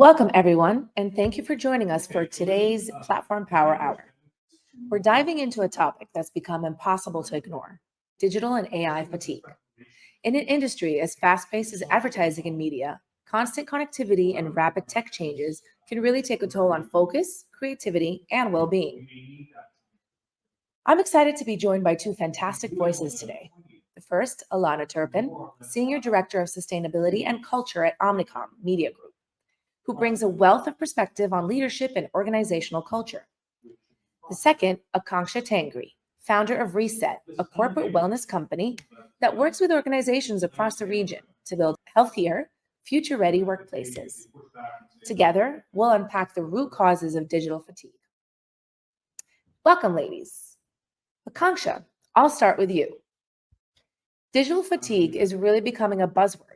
Welcome, everyone, and thank you for joining us for today's Platform Power Hour. We're diving into a topic that's become impossible to ignore: digital and AI fatigue. In an industry as fast-paced as advertising and media, constant connectivity and rapid tech changes can really take a toll on focus, creativity, and well-being. I'm excited to be joined by two fantastic voices today. The first, Alana Turpin, Senior Director of Sustainability and Culture at Omnicom Media Group, who brings a wealth of perspective on leadership and organizational culture. The second, Akanksha Tangri, founder of Reset, a corporate wellness company that works with organizations across the region to build healthier, future-ready workplaces. Together, we'll unpack the root causes of digital fatigue. Welcome, ladies. Akanksha, I'll start with you. Digital fatigue is really becoming a buzzword,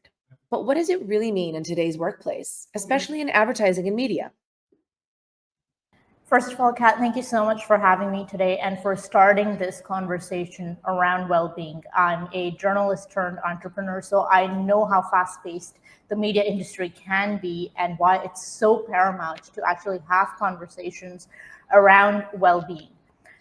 but what does it really mean in today's workplace, especially in advertising and media? First of all, Kat, thank you so much for having me today and for starting this conversation around well-being. I'm a journalist turned entrepreneur, so I know how fast-paced the media industry can be and why it's so paramount to actually have conversations around well-being.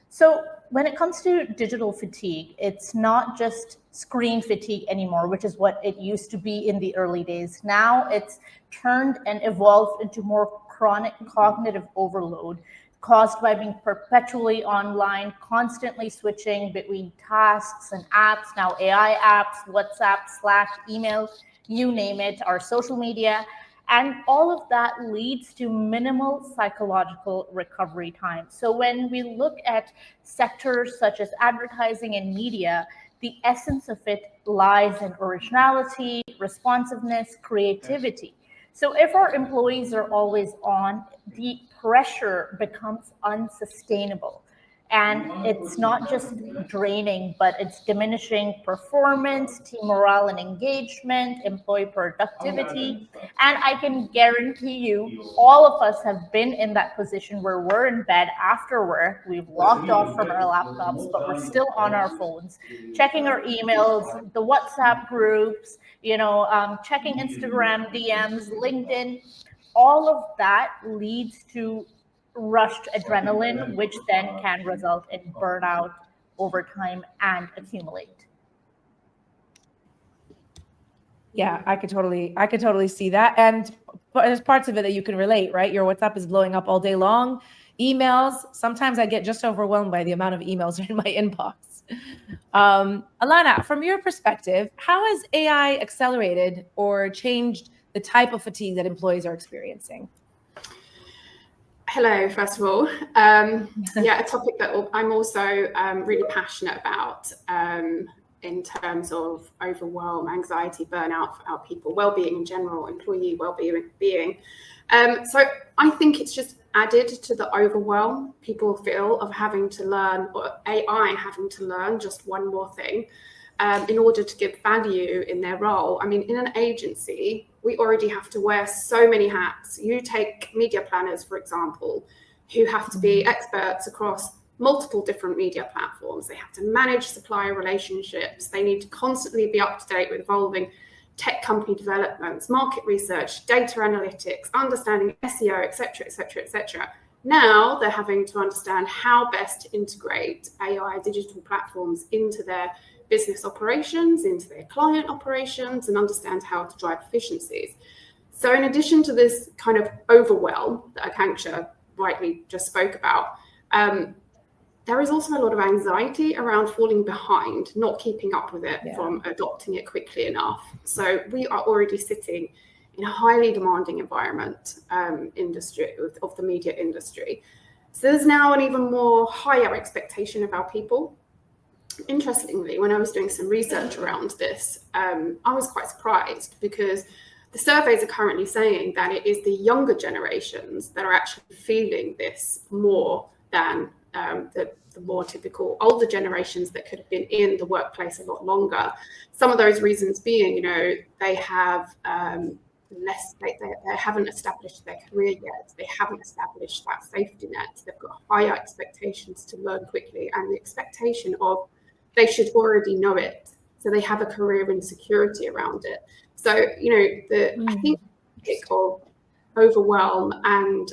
So when it comes to digital fatigue, it's not just screen fatigue anymore, which is what it used to be in the early days. Now it's turned and evolved into more chronic cognitive overload caused by being perpetually online, constantly switching between tasks and apps, now AI apps, WhatsApp, Slack, email, you name it, our social media. And all of that leads to minimal psychological recovery time. So when we look at sectors such as advertising and media, the essence of it lies in originality, responsiveness, creativity. So if our employees are always on, the pressure becomes unsustainable. And it's not just draining, but it's diminishing performance, team morale and engagement, employee productivity. And I can guarantee you, all of us have been in that position where we're in bed after work, we've logged off from our laptops, but we're still on our phones, checking our emails, the WhatsApp groups, checking Instagram, DMs, LinkedIn. All of that leads to rushed adrenaline, which then can result in burnout over time and accumulate. Yeah, I could totally see that. And there's parts of it that you can relate, right? Your WhatsApp is blowing up all day long. Emails, sometimes I get just overwhelmed by the amount of emails in my inbox. Alana, from your perspective, how has AI accelerated or changed the type of fatigue that employees are experiencing? Hello, first of all. A topic that I'm also really passionate about in terms of overwhelm, anxiety, burnout for our people, well-being in general, employee well-being. So I think it's just added to the overwhelm people feel of having to learn, or AI having to learn just one more thing in order to give value in their role. I mean, in an agency, we already have to wear so many hats. You take media planners, for example, who have to be experts across multiple different media platforms. They have to manage supplier relationships. They need to constantly be up to date with evolving tech company developments, market research, data analytics, understanding SEO, et cetera, et cetera, et cetera. Now they're having to understand how best to integrate AI digital platforms into their business operations, into their client operations, and understand how to drive efficiencies. So in addition to this kind of overwhelm that Akanksha rightly just spoke about, there is also a lot of anxiety around falling behind, not keeping up with it, from adopting it quickly enough. So we are already sitting in a highly demanding environment industry of the media industry. So there's now an even more higher expectation of our people. Interestingly, when I was doing some research around this, I was quite surprised because the surveys are currently saying that it is the younger generations that are actually feeling this more than the more typical older generations that could have been in the workplace a lot longer. Some of those reasons being, they have they haven't established their career yet. They haven't established that safety net. They've got higher expectations to learn quickly, and the expectation of they should already know it. So they have a career insecurity around it. So, I think of overwhelm and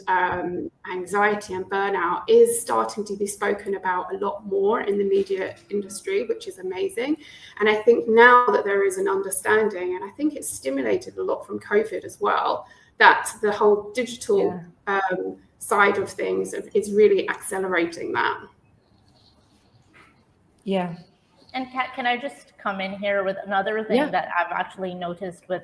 anxiety and burnout is starting to be spoken about a lot more in the media industry, which is amazing. And I think now that there is an understanding, and I think it's stimulated a lot from COVID as well, that the whole digital side of things is really accelerating that. Yeah. And Kat, can I just come in here with another thing that I've actually noticed with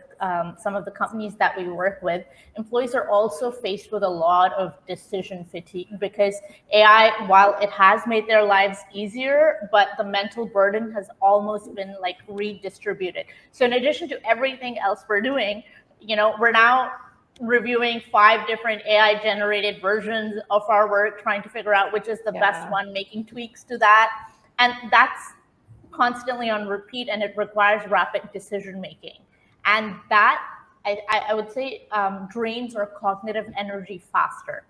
some of the companies that we work with? Employees are also faced with a lot of decision fatigue because AI, while it has made their lives easier, but the mental burden has almost been like redistributed. So in addition to everything else we're doing, we're now reviewing 5 different AI generated versions of our work, trying to figure out which is the best one, making tweaks to that. And that's constantly on repeat, and it requires rapid decision making, and that I would say drains our cognitive energy faster.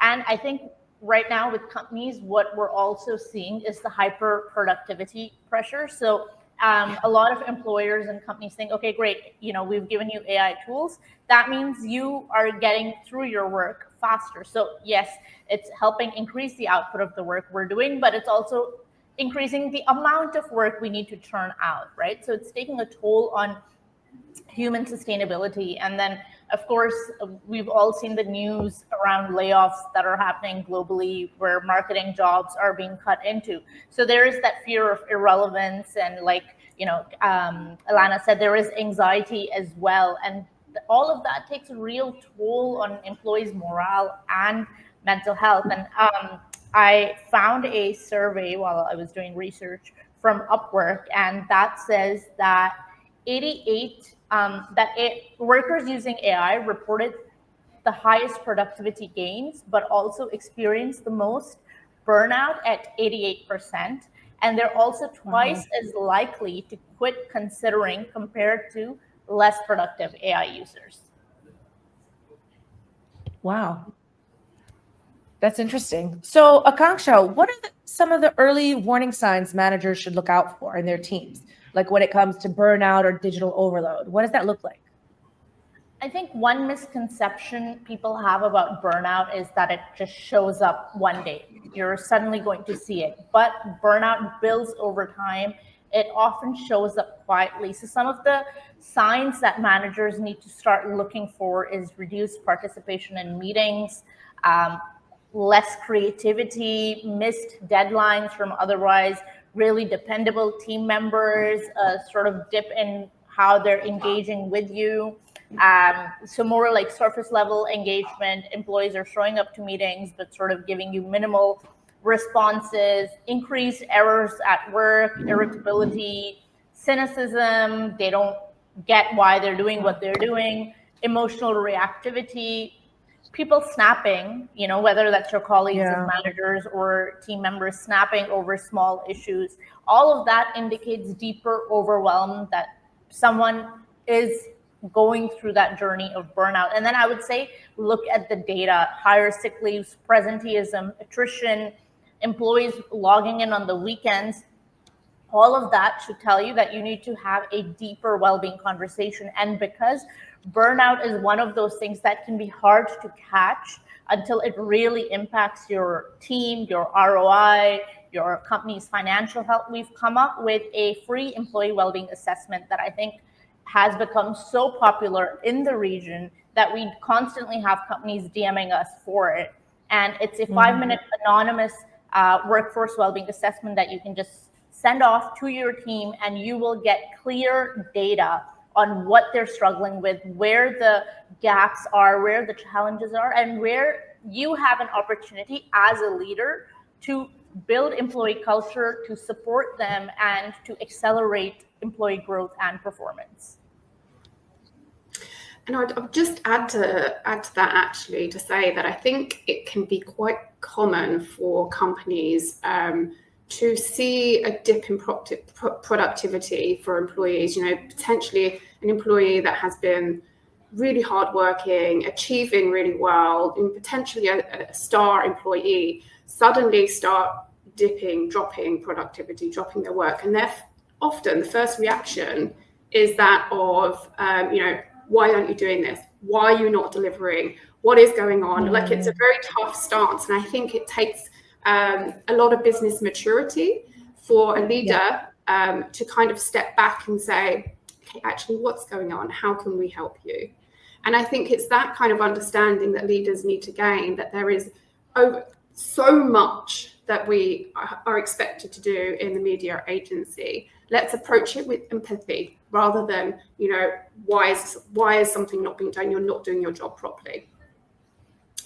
And I think right now with companies, what we're also seeing is the hyper productivity pressure. So a lot of employers and companies think, okay, great, we've given you AI tools, that means you are getting through your work faster. So yes, it's helping increase the output of the work we're doing, but it's also increasing the amount of work we need to churn out, right? So it's taking a toll on human sustainability. And then, of course, we've all seen the news around layoffs that are happening globally, where marketing jobs are being cut into. So there is that fear of irrelevance, and Alana said, there is anxiety as well. And all of that takes a real toll on employees' morale and mental health. And I found a survey while I was doing research from Upwork, and that says that workers using AI reported the highest productivity gains, but also experienced the most burnout at 88%. And they're also twice as likely to quit considering compared to less productive AI users. Wow. That's interesting. So, Akanksha, what are some of the early warning signs managers should look out for in their teams? Like when it comes to burnout or digital overload, what does that look like? I think one misconception people have about burnout is that it just shows up one day. You're suddenly going to see it, but burnout builds over time. It often shows up quietly. So some of the signs that managers need to start looking for is reduced participation in meetings, less creativity, missed deadlines from otherwise really dependable team members, sort of dip in how they're engaging with you. So more like surface level engagement, employees are showing up to meetings, but sort of giving you minimal responses, increased errors at work, irritability, cynicism, they don't get why they're doing what they're doing, emotional reactivity, people snapping, whether that's your colleagues and managers or team members snapping over small issues. All of that indicates deeper overwhelm, that someone is going through that journey of burnout. And then I would say, look at the data: higher sick leaves, presenteeism, attrition, employees logging in on the weekends. All of that should tell you that you need to have a deeper well-being conversation. And because burnout is one of those things that can be hard to catch until it really impacts your team, your ROI, your company's financial health, we've come up with a free employee well-being assessment that I think has become so popular in the region that we constantly have companies DMing us for it. And it's a 5-minute anonymous workforce well-being assessment that you can just send off to your team, and you will get clear data on what they're struggling with, where the gaps are, where the challenges are, and where you have an opportunity as a leader to build employee culture, to support them, and to accelerate employee growth and performance. And I'd just add to that, actually, to say that I think it can be quite common for companies to see a dip in productivity for employees. Potentially an employee that has been really hardworking, achieving really well, and potentially a star employee, suddenly start dropping productivity, dropping their work. And often the first reaction is that of, why aren't you doing this? Why are you not delivering? what is going on. Like, it's a very tough stance. And I think it takes a lot of business maturity for a leader to kind of step back and say, okay, actually, what's going on? How can we help you? And I think it's that kind of understanding that leaders need to gain, that there is so much that we are expected to do in the media agency. Let's approach it with empathy rather than, why is something not being done? You're not doing your job properly.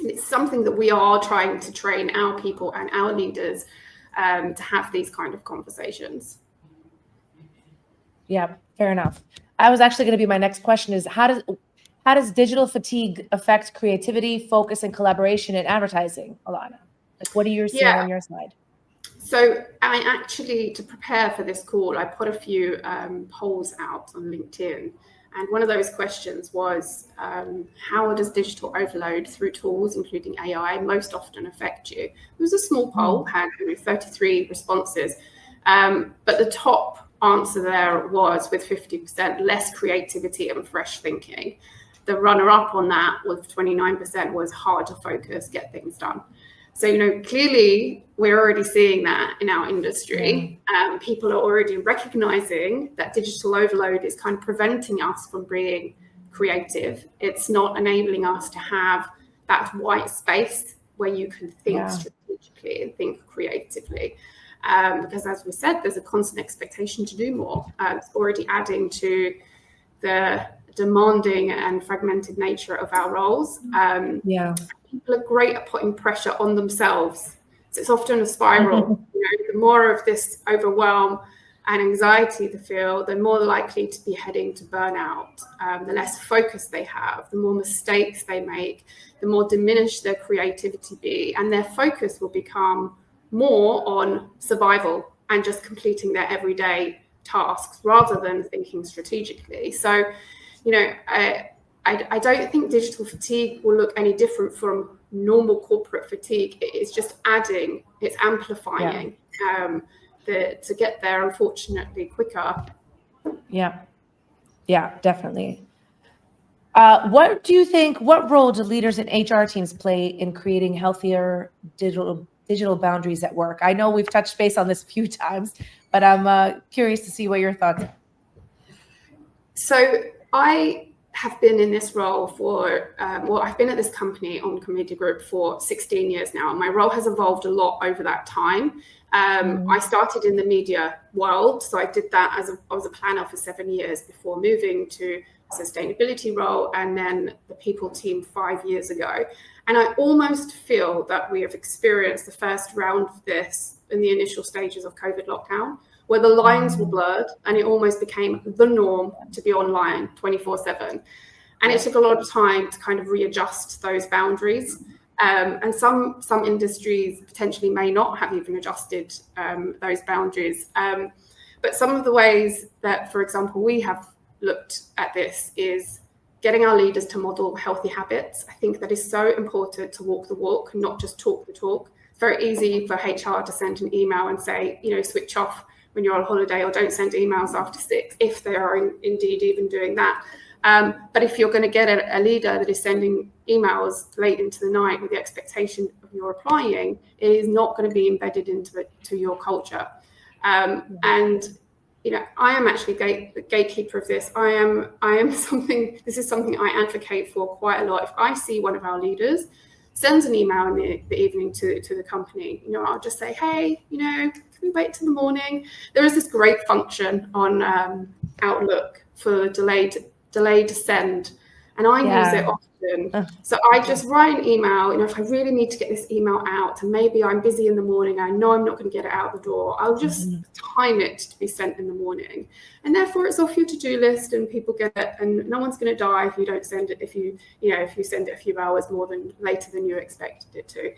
And it's something that we are trying to train our people and our leaders to have these kind of conversations. Yeah, fair enough. I was actually going to be, my next question is, how does digital fatigue affect creativity, focus, and collaboration in advertising, Alana? Like, what are you seeing on your side? So I actually, to prepare for this call, I put a few polls out on LinkedIn. And one of those questions was, how does digital overload through tools, including AI, most often affect you? It was a small poll, had 33 responses. But the top answer there was, with 50%, less creativity and fresh thinking. The runner-up on that with 29% was hard to focus, get things done. So, clearly we're already seeing that in our industry. People are already recognizing that digital overload is kind of preventing us from being creative. It's not enabling us to have that white space where you can think strategically and think creatively. Because, as we said, there's a constant expectation to do more. It's already adding to the demanding and fragmented nature of our roles. People are great at putting pressure on themselves. So it's often a spiral. The more of this overwhelm and anxiety they feel, the more likely to be heading to burnout. The less focus they have, the more mistakes they make, the more diminished their creativity be, and their focus will become more on survival and just completing their everyday tasks rather than thinking strategically. So, I don't think digital fatigue will look any different from normal corporate fatigue. It's just adding, it's amplifying to get there, unfortunately, quicker. Yeah, definitely. What do you think, what role do leaders and HR teams play in creating healthier digital boundaries at work? I know we've touched base on this a few times, but I'm curious to see what your thoughts are. So I have been in this role for, I've been at this company, OMG Media Group, for 16 years now. And my role has evolved a lot over that time. I started in the media world. So I did that I was a planner for 7 years before moving to a sustainability role and then the people team 5 years ago. And I almost feel that we have experienced the first round of this in the initial stages of COVID lockdown, where the lines were blurred and it almost became the norm to be online 24/7. And it took a lot of time to kind of readjust those boundaries. And some industries potentially may not have even adjusted those boundaries. But some of the ways that, for example, we have looked at this is getting our leaders to model healthy habits. I think that is so important, to walk the walk, not just talk the talk. It's very easy for HR to send an email and say, switch off when you're on holiday, or don't send emails after 6, if they are indeed even doing that. But if you're going to get a leader that is sending emails late into the night with the expectation of your replying, it is not going to be embedded into your culture. And I am actually the gatekeeper of this. This is something I advocate for quite a lot. If I see one of our leaders sends an email in the evening to the company, I'll just say, hey, can we wait till the morning? There is this great function on Outlook for delayed send, and I use it often. So I just write an email, if I really need to get this email out, and maybe I'm busy in the morning, I know I'm not going to get it out the door, I'll just time it to be sent in the morning. And therefore it's off your to-do list and people get it, and no one's going to die if you don't send it, if you send it a few hours later than you expected it to.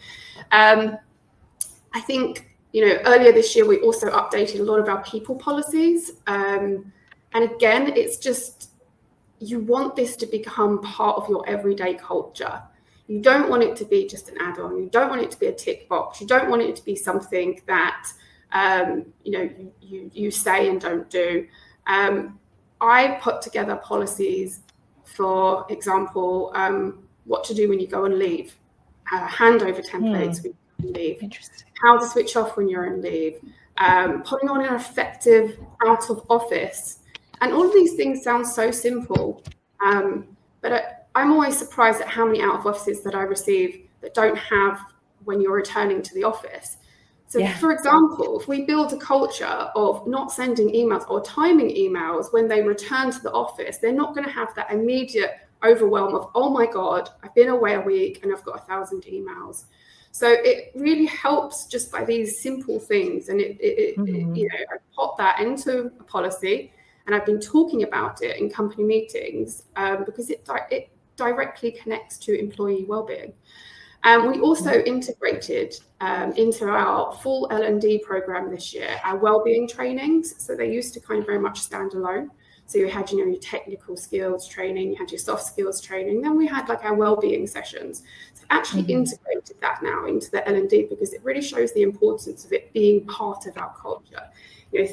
I think, earlier this year, we also updated a lot of our people policies. And again, it's just, you want this to become part of your everyday culture. You don't want it to be just an add-on. You don't want it to be a tick box. You don't want it to be something that, you say and don't do. I put together policies, for example, what to do when you go on leave, handover templates when you go on leave, Interesting. how to switch off when you're on leave, putting on an effective out of office. And all of these things sound so simple, but I'm always surprised at how many out of offices that I receive that don't have when you're returning to the office. So, for example, if we build a culture of not sending emails or timing emails when they return to the office, they're not going to have that immediate overwhelm of, oh my God, I've been away a week and I've got 1,000 emails. So it really helps just by these simple things. And I put that into a policy, and I've been talking about it in company meetings because it directly connects to employee well-being. We also integrated into our full L&D program this year our wellbeing trainings. So they used to kind of very much stand alone. So you had, your technical skills training, you had your soft skills training. Then we had like our wellbeing sessions. So actually integrated that now into the L&D because it really shows the importance of it being part of our culture.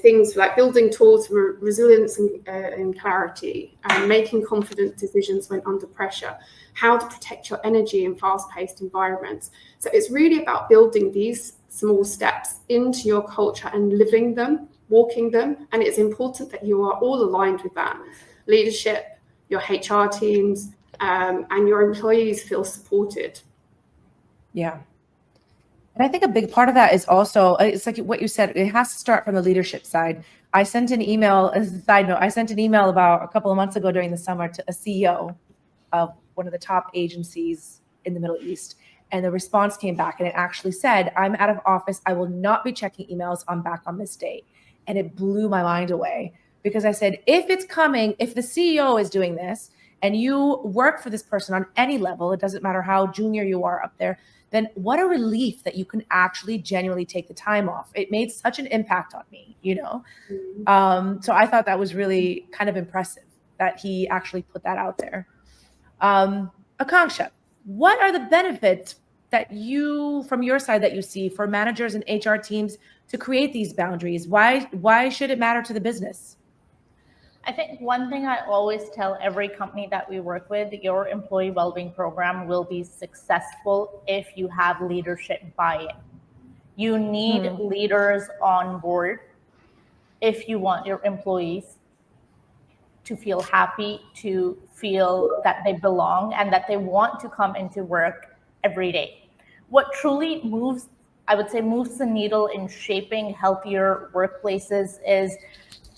Things like building tools for resilience and clarity, making confident decisions when under pressure, how to protect your energy in fast-paced environments. So it's really about building these small steps into your culture and living them, walking them. And it's important that you are all aligned with that. Leadership, your HR teams, and your employees feel supported. Yeah. And I think a big part of that is also, it's like what you said, it has to start from the leadership side. I sent an email, as a side note, about a couple of months ago during the summer to a CEO of one of the top agencies in the Middle East. And the response came back and it actually said, I'm out of office. I will not be checking emails. I'm back on this date. And it blew my mind away because I said, if it's coming, if the CEO is doing this and you work for this person on any level, it doesn't matter how junior you are up there, then what a relief that you can actually genuinely take the time off. It made such an impact on me, So I thought that was really kind of impressive that he actually put that out there. Akanksha, what are the benefits that from your side that you see for managers and HR teams to create these boundaries? Why should it matter to the business? I think one thing I always tell every company that we work with, your employee well-being program will be successful if you have leadership buy-in. You need leaders on board if you want your employees to feel happy, to feel that they belong and that they want to come into work every day. What truly moves the needle in shaping healthier workplaces is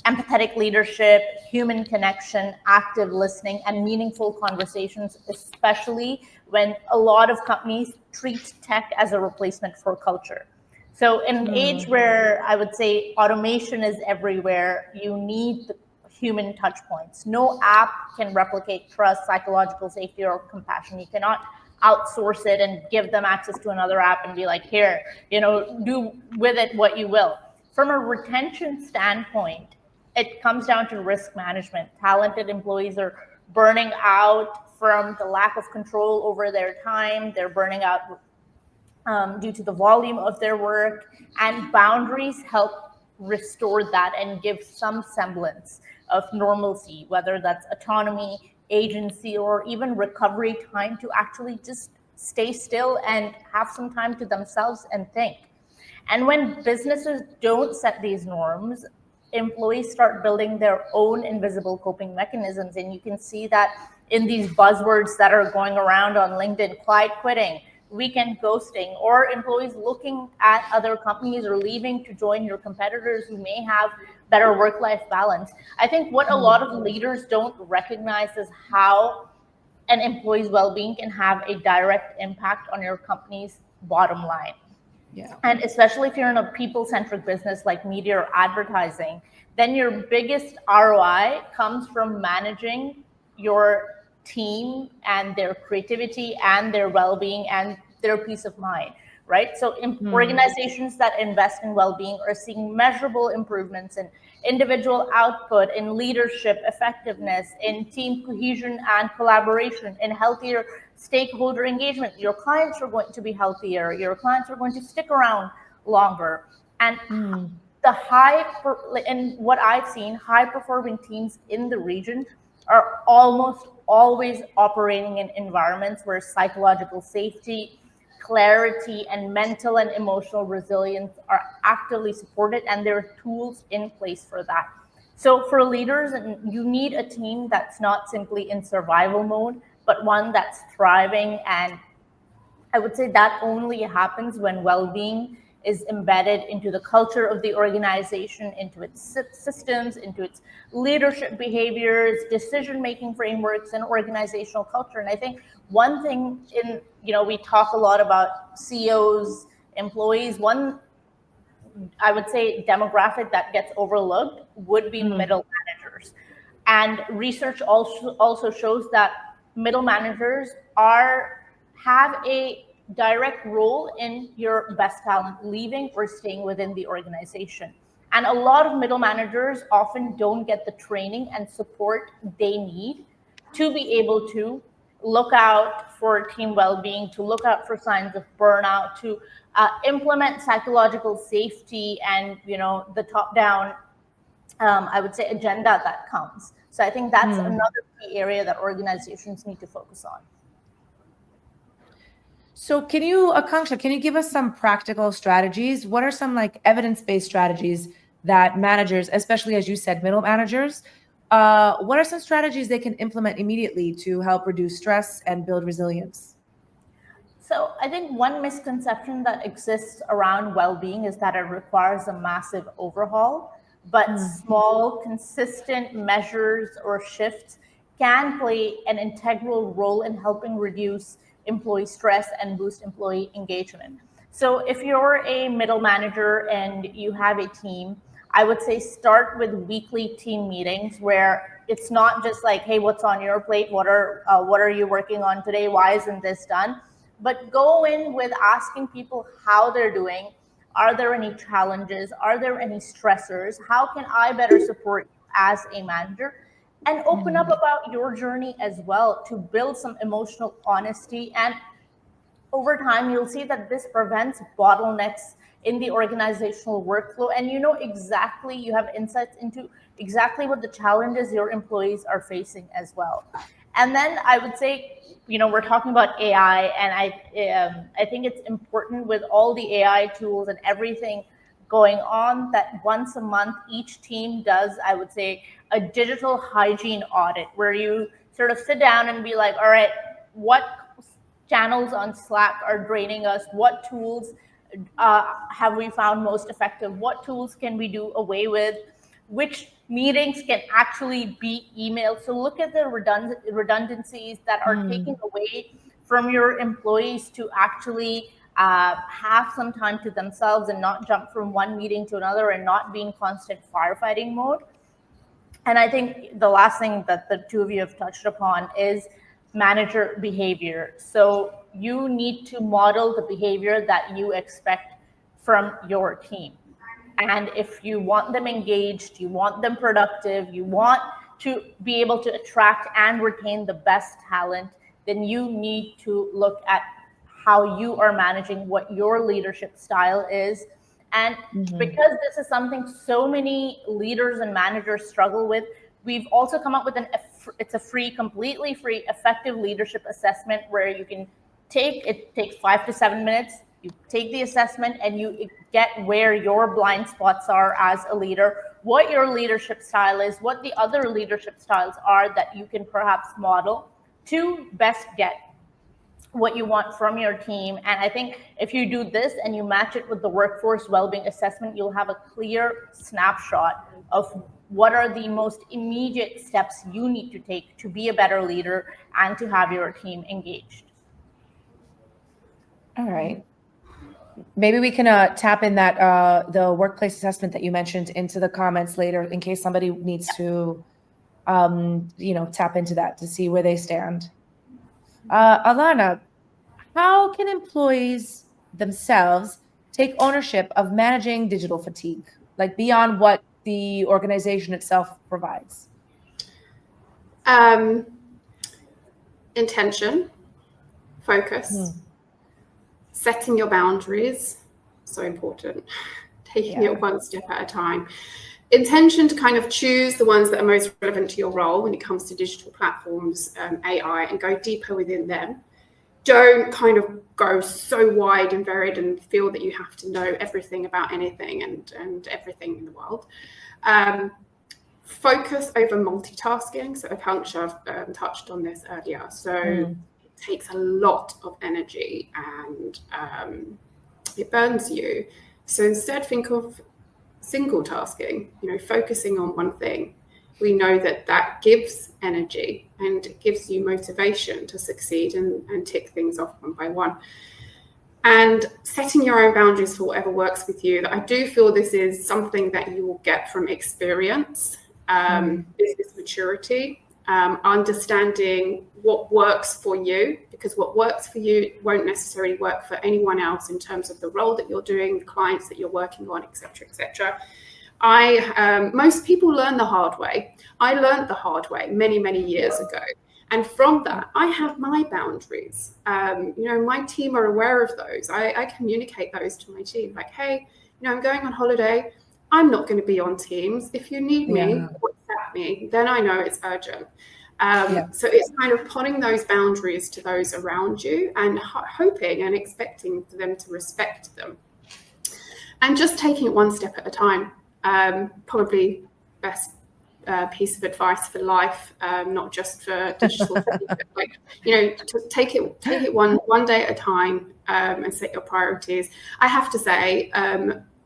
empathetic leadership, human connection, active listening, and meaningful conversations, especially when a lot of companies treat tech as a replacement for culture. So in an age where I would say automation is everywhere, you need the human touch points. No app can replicate trust, psychological safety, or compassion. You cannot outsource it and give them access to another app and be like, here, do with it what you will. From a retention standpoint, it comes down to risk management. Talented employees are burning out from the lack of control over their time. They're burning out due to the volume of their work, and boundaries help restore that and give some semblance of normalcy, whether that's autonomy, agency, or even recovery time to actually just stay still and have some time to themselves and think. And when businesses don't set these norms, employees start building their own invisible coping mechanisms. And you can see that in these buzzwords that are going around on LinkedIn: quiet quitting, weekend ghosting, or employees looking at other companies or leaving to join your competitors who may have better work-life balance. I think what a lot of leaders don't recognize is how an employee's well-being can have a direct impact on your company's bottom line. Yeah. And especially if you're in a people-centric business like media or advertising, then your biggest ROI comes from managing your team and their creativity and their well-being and their peace of mind, right? So organizations that invest in well-being are seeing measurable improvements in individual output, in leadership effectiveness, in team cohesion and collaboration, in healthier stakeholder engagement. Your clients are going to be healthier. Your clients are going to stick around longer. And and what I've seen, high performing teams in the region are almost always operating in environments where psychological safety, clarity, and mental and emotional resilience are actively supported, and there are tools in place for that. So for leaders, you need a team that's not simply in survival mode, but one that's thriving. And I would say that only happens when well-being is embedded into the culture of the organization, into its systems, into its leadership behaviors, decision-making frameworks, and organizational culture. And I think one thing we talk a lot about CEOs, employees. One, I would say, demographic that gets overlooked would be middle managers. And research also shows that middle managers have a direct role in your best talent leaving or staying within the organization. And a lot of middle managers often don't get the training and support they need to be able to look out for team well-being, to look out for signs of burnout, to implement psychological safety and the top-down, I would say, agenda that comes. So I think that's another key area that organizations need to focus on. So Akanksha, can you give us some practical strategies? What are some evidence-based strategies that managers, especially as you said, middle managers, what are some strategies they can implement immediately to help reduce stress and build resilience? So I think one misconception that exists around well-being is that it requires a massive overhaul, but small, consistent measures or shifts can play an integral role in helping reduce employee stress and boost employee engagement. So if you're a middle manager and you have a team, I would say start with weekly team meetings where it's not just like, hey, what's on your plate? What are you working on today? Why isn't this done? But go in with asking people how they're doing. Are there any challenges? Are there any stressors? How can I better support you as a manager? And open up about your journey as well to build some emotional honesty. And over time, you'll see that this prevents bottlenecks in the organizational workflow. And you have insights into exactly what the challenges your employees are facing as well. And then I would say, we're talking about AI, and I think it's important with all the AI tools and everything going on that once a month each team does, I would say, a digital hygiene audit where you sort of sit down and be like, all right, what channels on Slack are draining us? What tools have we found most effective? What tools can we do away with? Which meetings can actually be emailed? So look at the redundancies that are taken away from your employees to actually have some time to themselves and not jump from one meeting to another and not be in constant firefighting mode. And I think the last thing that the two of you have touched upon is manager behavior. So you need to model the behavior that you expect from your team. And if you want them engaged, you want them productive, you want to be able to attract and retain the best talent, then you need to look at how you are managing, what your leadership style is. And because this is something so many leaders and managers struggle with, we've also come up with it's a completely free, effective leadership assessment where you can it takes 5 to 7 minutes. You take the assessment and you get where your blind spots are as a leader, what your leadership style is, what the other leadership styles are that you can perhaps model to best get what you want from your team. And I think if you do this and you match it with the workforce well-being assessment, you'll have a clear snapshot of what are the most immediate steps you need to take to be a better leader and to have your team engaged. All right. Maybe we can tap in that the workplace assessment that you mentioned into the comments later in case somebody needs to, tap into that to see where they stand. Alana, how can employees themselves take ownership of managing digital fatigue, like beyond what the organization itself provides? Intention, focus, setting your boundaries, so important, taking it one step at a time. intention to kind of choose the ones that are most relevant to your role when it comes to digital platforms, AI, and go deeper within them. Don't kind of go so wide and varied and feel that you have to know everything about anything and everything in the world. Focus over multitasking. So Akanksha touched on this earlier. So it takes a lot of energy and it burns you. So instead, think of single tasking, focusing on one thing. We know that gives energy and it gives you motivation to succeed and tick things off one by one. And setting your own boundaries for whatever works with you. I do feel this is something that you will get from experience, business maturity, understanding what works for you, because what works for you won't necessarily work for anyone else in terms of the role that you're doing, the clients that you're working on, etc., etc. Most people learn the hard way. I learned the hard way many, many years ago. And from that, I have my boundaries. My team are aware of those. I communicate those to my team. Like, hey, I'm going on holiday. I'm not going to be on Teams. If you need me, WhatsApp me. Then I know it's urgent. So it's kind of putting those boundaries to those around you and hoping and expecting for them to respect them. And just taking it one step at a time. Probably best piece of advice for life, not just for digital things, but to take it one day at a time and set your priorities. I have to say,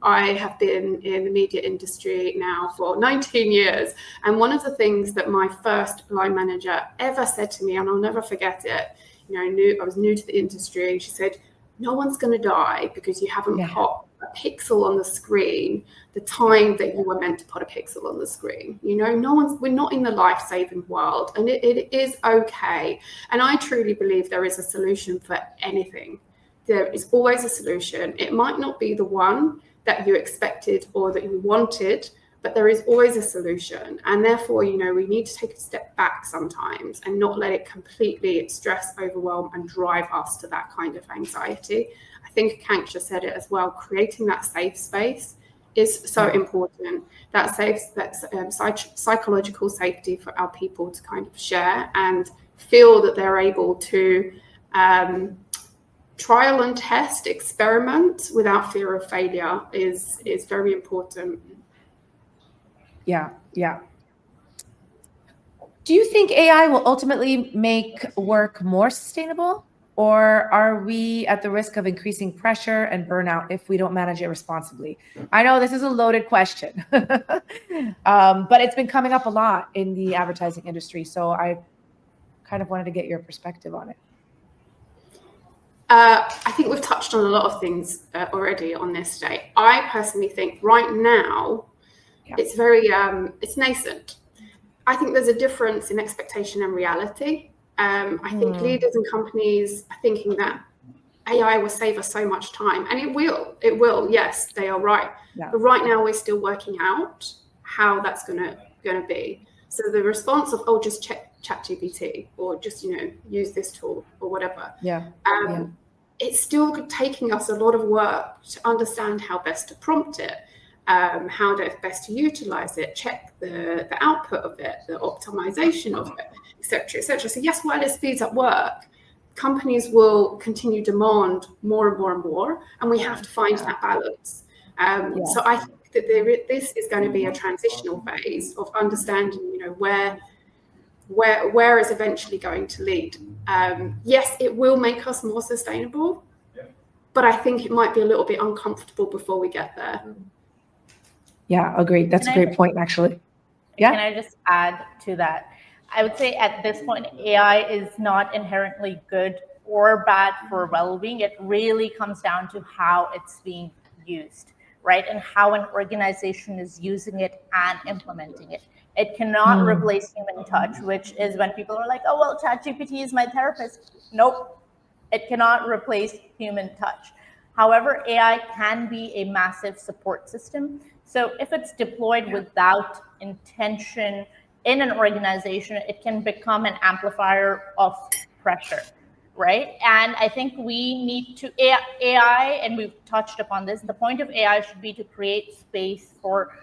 I have been in the media industry now for 19 years, and one of the things that my first line manager ever said to me, and I'll never forget it, I was new to the industry, and she said, "No one's going to die because you haven't put a pixel on the screen the time that you were meant to put a pixel on the screen. We're not in the life-saving world, and it is okay." And I truly believe there is a solution for anything. There is always a solution. It might not be the one that you expected or that you wanted, but there is always a solution. And therefore, we need to take a step back sometimes and not let it completely stress, overwhelm, and drive us to that kind of anxiety. I think Akanksha said it as well, creating that safe space is so important. That psychological safety for our people to kind of share and feel that they're able to trial and test, experiment without fear of failure is very important. Yeah. Do you think AI will ultimately make work more sustainable, or are we at the risk of increasing pressure and burnout if we don't manage it responsibly? I know this is a loaded question, but it's been coming up a lot in the advertising industry. So I kind of wanted to get your perspective on it. I think we've touched on a lot of things already on this today. I personally think right now it's very, it's nascent. I think there's a difference in expectation and reality. I think leaders and companies are thinking that AI will save us so much time, and it will. Yes, they are right. Yeah. But right now we're still working out how that's going to be. So the response of, just check ChatGPT or just, use this tool or whatever. It's still taking us a lot of work to understand how best to prompt it, how best to utilize it, check the output of it, the optimization of it, etc., etc. So yes, while it speeds up work, companies will continue to demand more and more and more, and we have to find that balance. So I think that this is going to be a transitional phase of understanding, where is eventually going to lead. Yes, it will make us more sustainable, but I think it might be a little bit uncomfortable before we get there. Yeah, agreed. That's a great point, actually. Yeah. Can I just add to that? I would say at this point, AI is not inherently good or bad for well-being. It really comes down to how it's being used, right? And how an organization is using it and implementing it. It cannot replace human touch, which is when people are like, "Oh, well, ChatGPT is my therapist." Nope, it cannot replace human touch. However, AI can be a massive support system. So if it's deployed without intention in an organization, it can become an amplifier of pressure, right? And I think we need to, AI, and we've touched upon this, the point of AI should be to create space for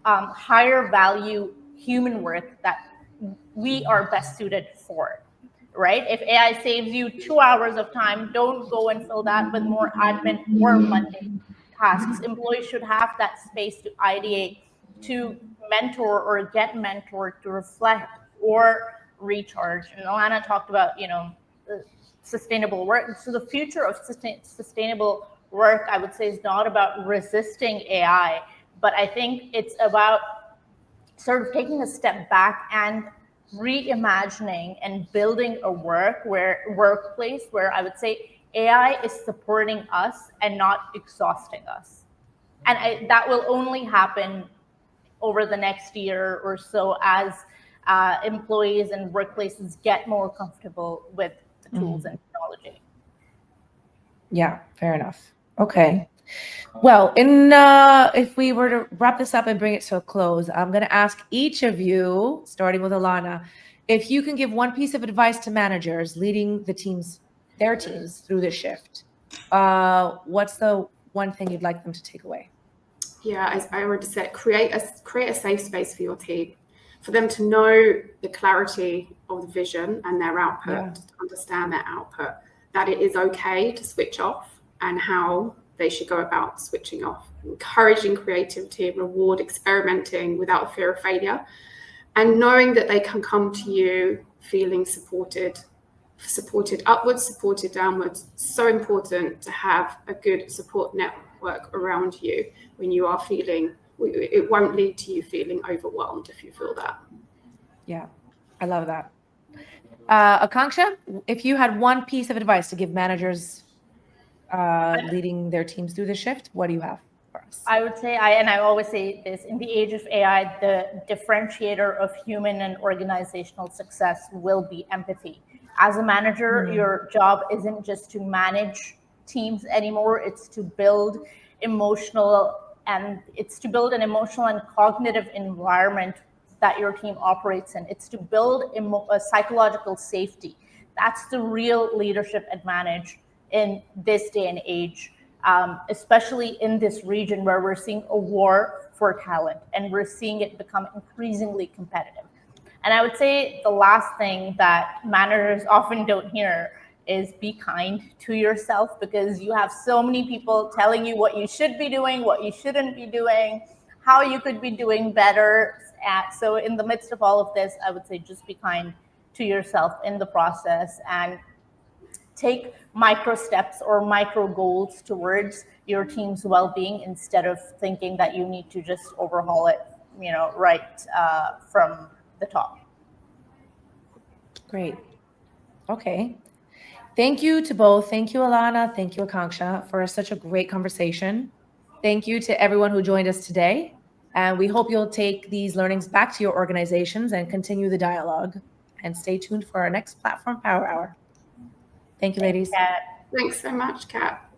higher value human work that we are best suited for, right? If AI saves you 2 hours of time, don't go and fill that with more admin or mundane tasks. Employees should have that space to ideate, to mentor or get mentored, to reflect or recharge. And Alana talked about, sustainable work. So the future of sustainable work, I would say, is not about resisting AI, but I think it's about sort of taking a step back and reimagining and building a workplace where I would say AI is supporting us and not exhausting us. And that will only happen over the next year or so as employees and workplaces get more comfortable with the tools and technology. Yeah, fair enough. Okay. Well, if we were to wrap this up and bring it to a close, I'm going to ask each of you, starting with Alana, if you can give one piece of advice to managers leading their teams through this shift. What's the one thing you'd like them to take away? Yeah, as I already said, create a safe space for your team, for them to know the clarity of the vision and their output, to understand their output, that it is okay to switch off and how they should go about switching off, encouraging creativity, reward experimenting without fear of failure, and knowing that they can come to you feeling supported upwards, supported downwards. So important to have a good support network around you when you are feeling, it won't lead to you feeling overwhelmed if you feel that. Yeah, I love that. Akanksha, if you had one piece of advice to give managers leading their teams through the shift, what do you have for us? I would say, I always say this, in the age of AI, the differentiator of human and organizational success will be empathy. As a manager, your job isn't just to manage teams anymore, it's to build an emotional and cognitive environment that your team operates in. It's to build a psychological safety. That's the real leadership advantage in this day and age, especially in this region where we're seeing a war for talent and we're seeing it become increasingly competitive. And I would say the last thing that managers often don't hear is be kind to yourself, because you have so many people telling you what you should be doing, what you shouldn't be doing, how you could be doing better. So in the midst of all of this, I would say just be kind to yourself in the process and take micro steps or micro goals towards your team's well-being instead of thinking that you need to just overhaul it, right from the top. Great. Okay. Thank you to both. Thank you, Alana. Thank you, Akanksha, for such a great conversation. Thank you to everyone who joined us today. And we hope you'll take these learnings back to your organizations and continue the dialogue. And stay tuned for our next Platform Power Hour. Thank you, ladies. Thanks so much, Kat.